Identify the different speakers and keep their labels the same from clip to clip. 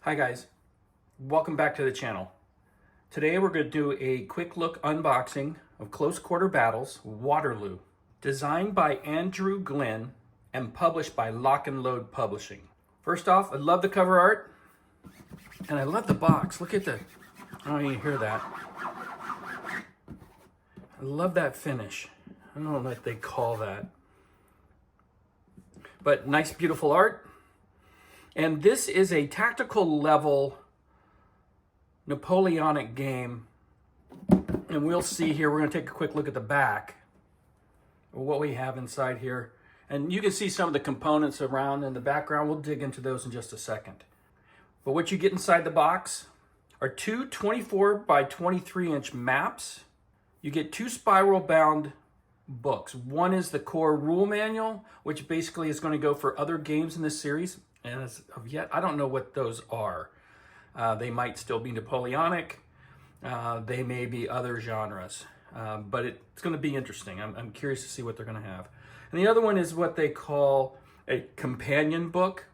Speaker 1: Hi guys, welcome back to the channel. Today we're going to do a quick look unboxing of Close Quarter Battles, Waterloo, designed by Andrew Glenn and published by Lock and Load Publishing. First off, I love the cover art and I love the box. Look at the, I don't even hear that. I love that finish. I don't know what they call that. But nice, beautiful art. And this is a tactical level Napoleonic game. And we'll see here, we're going to take a quick look at the back of what we have inside here. And you can see some of the components around in the background. We'll dig into those in just a second. But what you get inside the box are two 24 by 23 inch maps. You get two spiral bound books. One is the core rule manual, which basically is going to go for other games in this series. And as of yet, I don't know what those are. They might still be Napoleonic. They may be other genres. But it's going to be interesting. I'm curious to see what they're going to have. And the other one is what they call a companion book,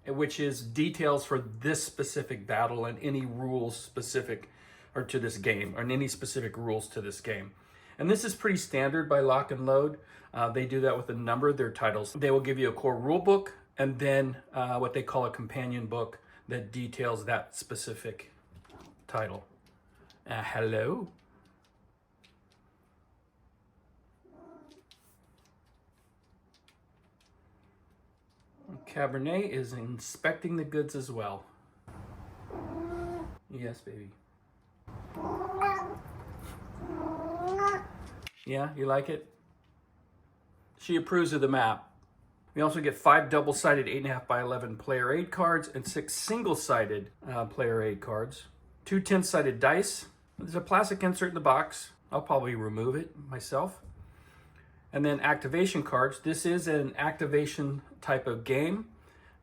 Speaker 1: which is details for this specific battle and any rules specific or to this game, or any specific rules to this game. And this is pretty standard by Lock and Load. They do that with a number of their titles. They will give you a core rule book and then what they call a companion book that details that specific title. Hello. Cabernet is inspecting the goods as well. Yes, baby. Yeah, you like it? She approves of the map. We also get 5 double-sided 8.5 by 11 player aid cards and 6 single-sided player aid cards. 2 10-sided dice. There's a plastic insert in the box. I'll probably remove it myself. And then activation cards. This is an activation type of game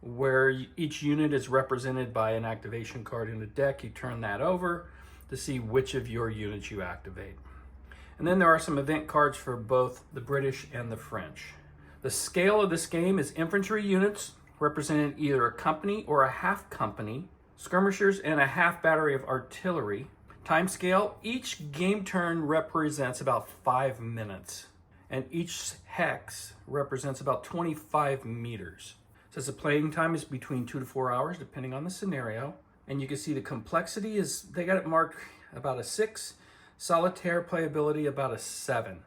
Speaker 1: where each unit is represented by an activation card in the deck. You turn that over to see which of your units you activate. And then there are some event cards for both the British and the French. The scale of this game is infantry units representing either a company or a half company, skirmishers, and a half battery of artillery. Time scale, each game turn represents about 5 minutes, and each hex represents about 25 meters. It says the playing time is between 2 to 4 hours, depending on the scenario. And you can see the complexity is, they got it marked about a 6, solitaire playability about a 7.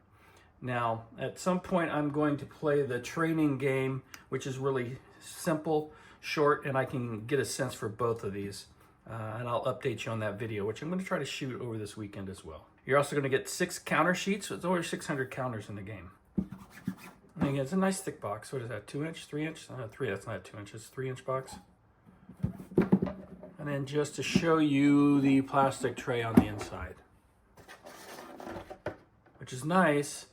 Speaker 1: Now, at some point, I'm going to play the training game, which is really simple, short, and I can get a sense for both of these. And I'll update you on that video, which I'm going to try to shoot over this weekend as well. You're also going to get 6 counter sheets. So it's over 600 counters in the game. And again, it's a nice thick box. What is that, 2 inch, 3 inch? 3, that's not 2 inches, 3 inch box. And then just to show you the plastic tray on the inside, which is nice.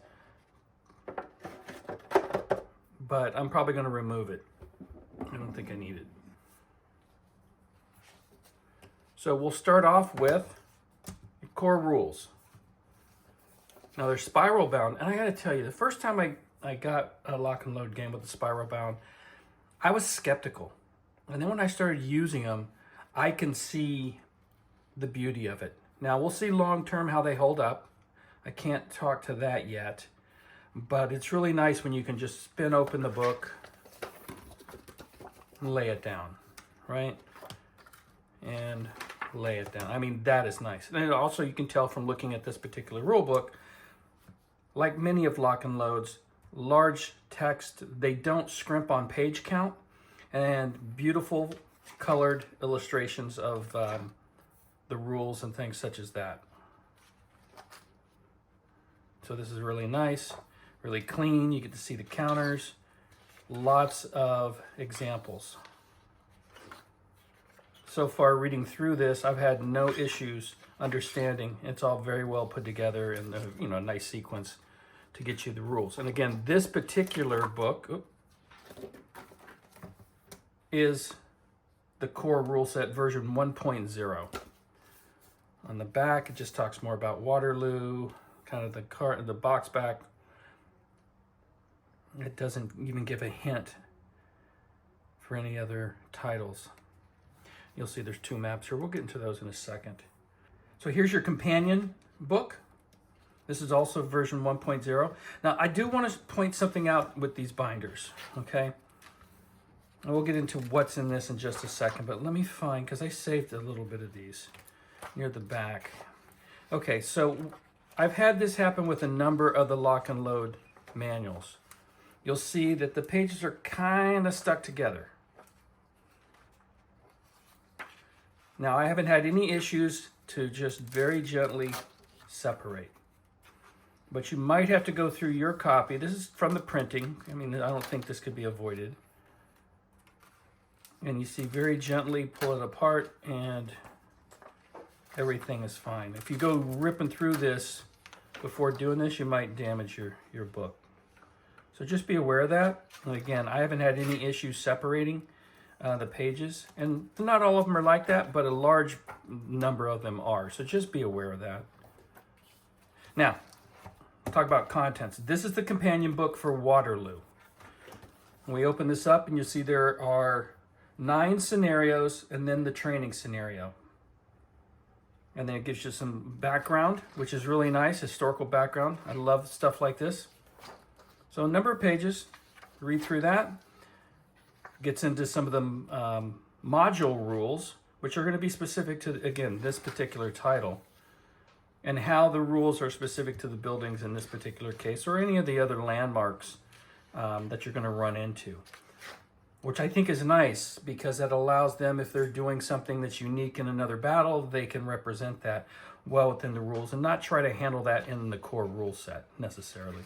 Speaker 1: But I'm probably going to remove it. I don't think I need it. So we'll start off with core rules. Now they're spiral bound, and I got to tell you, the first time I got a Lock and Load game with the spiral bound, I was skeptical. And then when I started using them, I can see the beauty of it. Now we'll see long term how they hold up. I can't talk to that yet. But it's really nice when you can just spin open the book and lay it down, right? And lay it down. I mean, that is nice. And also you can tell from looking at this particular rule book, like many of Lock and Load's, large text, they don't scrimp on page count, and beautiful colored illustrations of the rules and things such as that. So this is really nice. Really clean, you get to see the counters, lots of examples. So far reading through this, I've had no issues understanding. It's all very well put together in a nice sequence to get you the rules. And again, this particular book is the core rule set version 1.0. On the back, it just talks more about Waterloo, kind of the box back. It doesn't even give a hint for any other titles. You'll see there's 2 maps here. We'll get into those in a second. So here's your companion book. This is also version 1.0. Now, I do want to point something out with these binders, okay? And we'll get into what's in this in just a second, but let me find, because I saved a little bit of these near the back. Okay, so I've had this happen with a number of the lock and load manuals. You'll see that the pages are kind of stuck together. Now, I haven't had any issues to just very gently separate. But you might have to go through your copy. This is from the printing. I mean, I don't think this could be avoided. And you see, very gently pull it apart and everything is fine. If you go ripping through this before doing this, you might damage your book. So just be aware of that. And again, I haven't had any issues separating the pages. And not all of them are like that, but a large number of them are. So just be aware of that. Now, talk about contents. This is the companion book for Waterloo. We open this up and you see there are 9 scenarios and then the training scenario. And then it gives you some background, which is really nice, historical background. I love stuff like this. So a number of pages, read through that. Gets into some of the module rules, which are going to be specific to, again, this particular title. And how the rules are specific to the buildings in this particular case, or any of the other landmarks that you're going to run into. Which I think is nice, because that allows them, if they're doing something that's unique in another battle, they can represent that well within the rules and not try to handle that in the core rule set necessarily.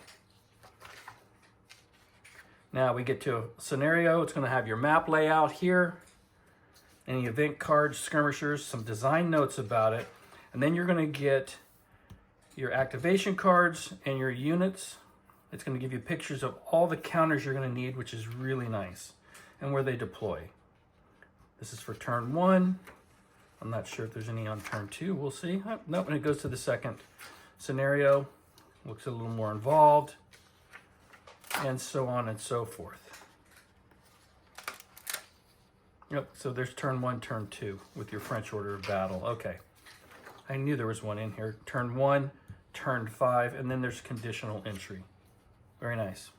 Speaker 1: Now we get to a scenario. It's going to have your map layout here, any event cards, skirmishers, some design notes about it, and then you're going to get your activation cards and your units. It's going to give you pictures of all the counters you're going to need, which is really nice, and where they deploy. This is for turn 1. I'm not sure if there's any on turn 2. We'll see. Oh, nope, and it goes to the second scenario. Looks a little more involved, and so on and so forth. Yep, so there's turn 1, turn 2 with your French order of battle. Okay, I knew there was one in here. Turn 1, turn 5, and then there's conditional entry. Very nice.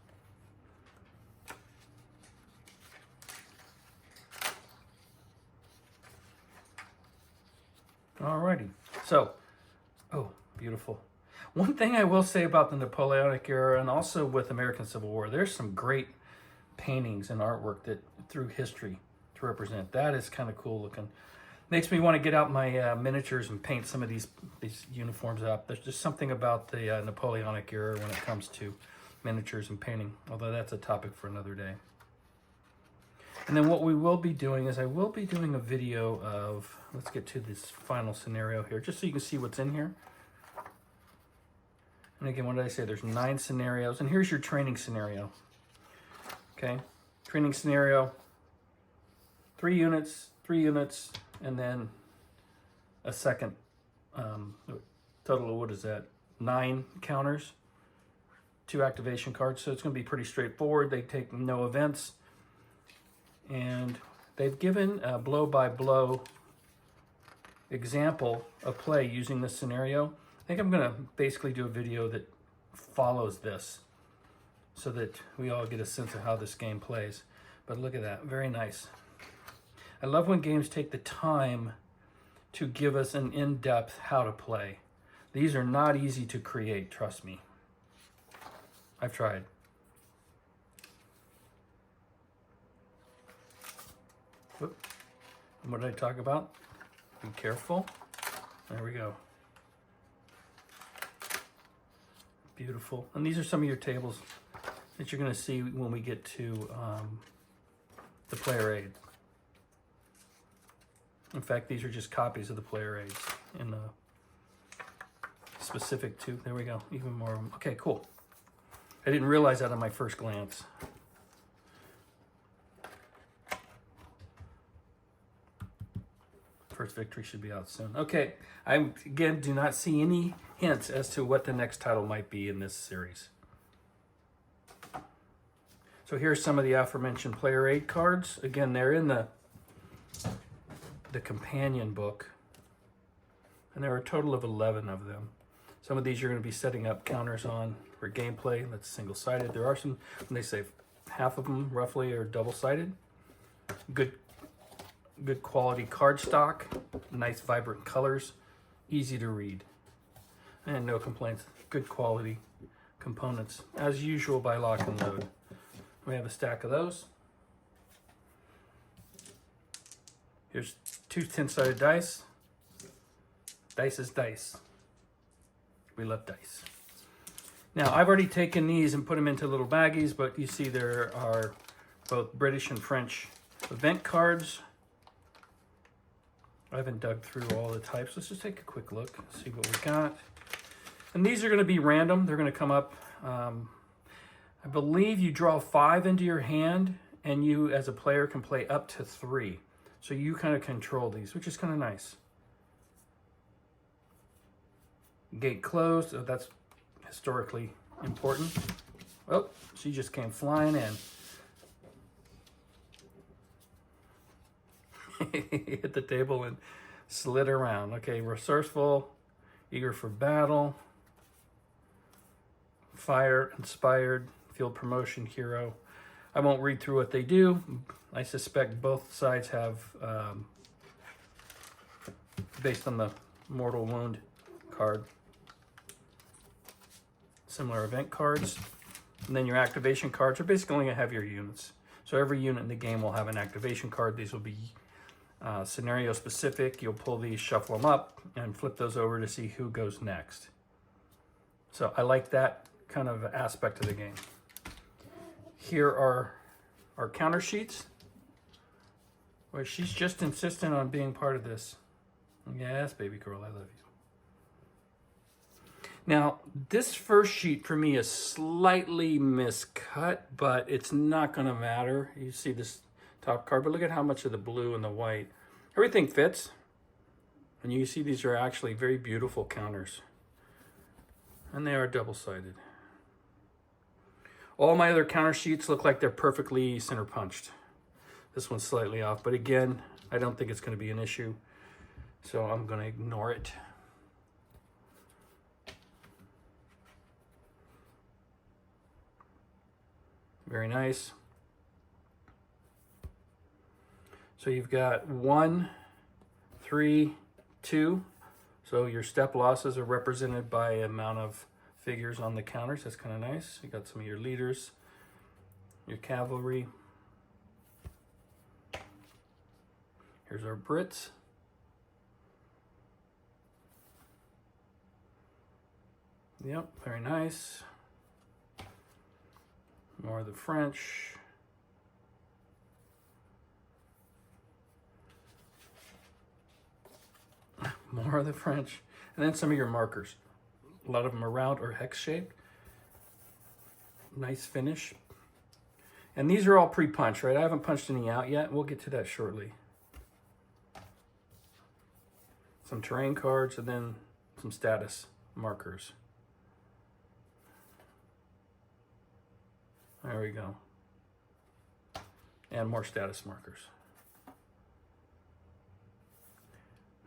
Speaker 1: Alrighty, so, oh, beautiful. One thing I will say about the Napoleonic era and also with American Civil War, there's some great paintings and artwork that through history to represent. That is kind of cool looking. Makes me want to get out my miniatures and paint some of these uniforms up. There's just something about the Napoleonic era when it comes to miniatures and painting, although that's a topic for another day. And then what we will be doing is I will be doing a video of, let's get to this final scenario here, just so you can see what's in here. And again, what did I say? There's 9 scenarios, and here's your training scenario. Okay, training scenario, 3 units, and then a second total of, what is that, 9 counters, 2 activation cards. So it's going to be pretty straightforward. They take no events, and they've given a blow-by-blow example of play using this scenario. I think I'm going to basically do a video that follows this so that we all get a sense of how this game plays. But look at that, very nice. I love when games take the time to give us an in-depth how to play. These are not easy to create, trust me. I've tried. Whoop. And what did I talk about? Be careful. There we go. Beautiful. And these are some of your tables that you're going to see when we get to the player aid. In fact, these are just copies of the player aids in the specific to, there we go, even more of them. Okay, cool. I didn't realize that on my first glance. First victory should be out soon. Okay, I again do not see any hints as to what the next title might be in this series. So here's some of the aforementioned player aid cards. Again, they're in the the companion book. And there are a total of 11 of them. Some of these you're going to be setting up counters on for gameplay. That's single-sided. There are some, when they say half of them roughly are double-sided. Good quality cardstock, nice vibrant colors, easy to read, and no complaints. Good quality components, as usual by Lock and Load. We have a stack of those. Here's 2 10-sided dice. Dice is dice. We love dice. Now, I've already taken these and put them into little baggies, but you see there are both British and French event cards. I haven't dug through all the types. Let's just take a quick look and see what we got. And these are going to be random. They're going to come up. I believe you draw 5 into your hand, and you, as a player, can play up to 3. So you kind of control these, which is kind of nice. Gate closed. So that's historically important. Oh, she just came flying in. Hit the table and slid around. Okay, resourceful, eager for battle, fire, inspired, field promotion, hero. I won't read through what they do. I suspect both sides have, based on the mortal wound card, similar event cards. And then your activation cards are basically going to have your units. So every unit in the game will have an activation card. These will be scenario specific. You'll pull these, shuffle them up, and flip those over to see who goes next. So I like that kind of aspect of the game. Here are our counter sheets, where she's just insistent on being part of this. Yes, baby girl, I love you. Now, this first sheet for me is slightly miscut, but it's not going to matter. You see this top card, but look at how much of the blue and the white. Everything fits. And you see these are actually very beautiful counters. And they are double-sided. All my other counter sheets look like they're perfectly center punched. This one's slightly off, but again, I don't think it's going to be an issue. So I'm going to ignore it. Very nice. So you've got 1, 3, 2. So your step losses are represented by amount of figures on the counters. That's kind of nice. You got some of your leaders, your cavalry. Here's our Brits. Yep, very nice. More of the French. More of the French. And then some of your markers. A lot of them are round or hex shaped. Nice finish. And these are all pre-punched, right? I haven't punched any out yet. We'll get to that shortly. Some terrain cards and then some status markers. There we go. And more status markers.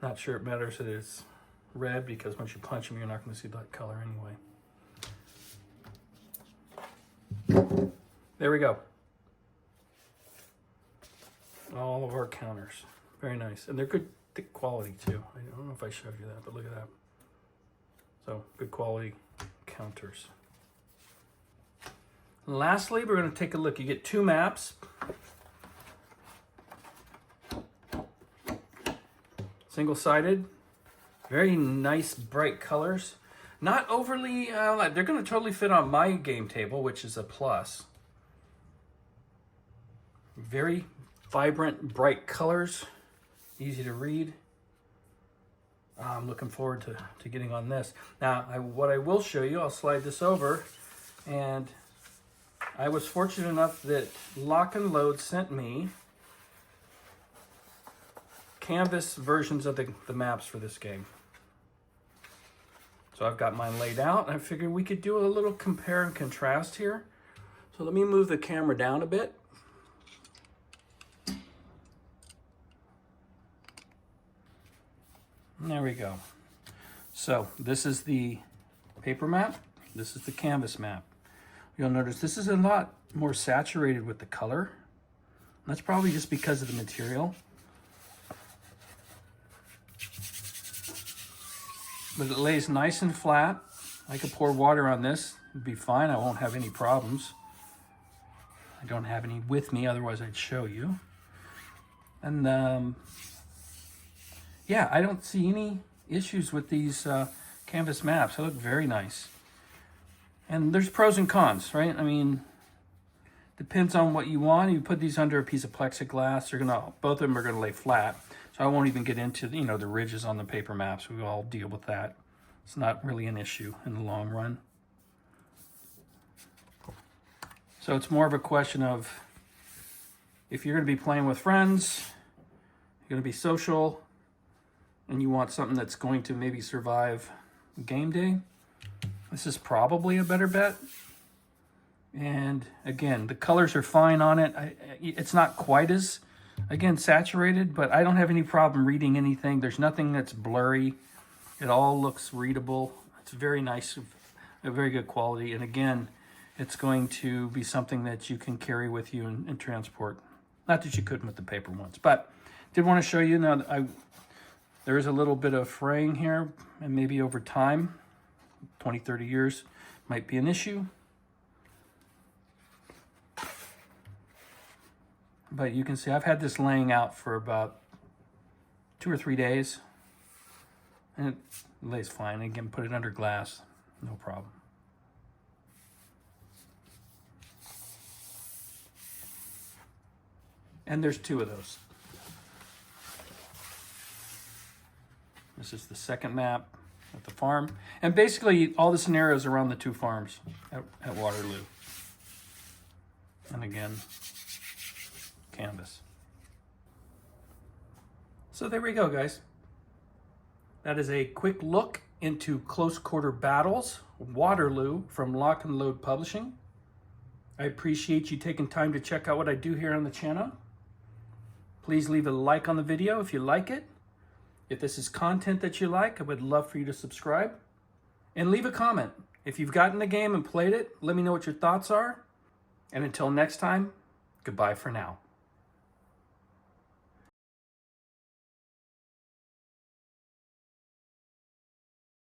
Speaker 1: Not sure it matters that it's red, because once you punch them, you're not going to see that color anyway. There we go. All of our counters. Very nice. And they're good thick quality too. I don't know if I showed you that, but look at that. So good quality counters. Lastly, we're going to take a look. You get 2 maps. Single-sided. Very nice, bright colors. Not overly, they're going to totally fit on my game table, which is a plus. Very vibrant, bright colors. Easy to read. I'm looking forward to getting on this. Now, what I will show you, I'll slide this over, and I was fortunate enough that Lock and Load sent me canvas versions of the maps for this game. So I've got mine laid out, and I figured we could do a little compare and contrast here. So let me move the camera down a bit. There we go. So this is the paper map. This is the canvas map. You'll notice this is a lot more saturated with the color. That's probably just because of the material. But it lays nice and flat. I could pour water on this. It'd be fine. I won't have any problems. I don't have any with me, otherwise I'd show you. And yeah, I don't see any issues with these canvas maps. They look very nice. And there's pros and cons, right? I mean, depends on what you want. You put these under a piece of plexiglass, both of them are gonna lay flat. So I won't even get into the ridges on the paper maps. We all deal with that. It's not really an issue in the long run. So it's more of a question of if you're gonna be playing with friends, you're gonna be social, and you want something that's going to maybe survive game day, this is probably a better bet. And again, the colors are fine on it. It's not quite as, again, saturated, but I don't have any problem reading anything. There's nothing that's blurry. It all looks readable. It's very nice, a very good quality. And again, it's going to be something that you can carry with you and transport. Not that you couldn't with the paper ones, but did want to show you now that there is a little bit of fraying here, and maybe over time, 20, 30 years, might be an issue. But you can see I've had this laying out for about 2 or 3 days, and it lays fine. Again, put it under glass, no problem. And there's 2 of those. This is the second map at the farm. And basically all the scenarios around the 2 farms at Waterloo. And again, canvas. So there we go, guys. That is a quick look into Close Quarter Battles, Waterloo, from Lock and Load Publishing. I appreciate you taking time to check out what I do here on the channel. Please leave a like on the video if you like it. If this is content that you like, I would love for you to subscribe. And leave a comment. If you've gotten the game and played it, let me know what your thoughts are. And until next time, goodbye for now.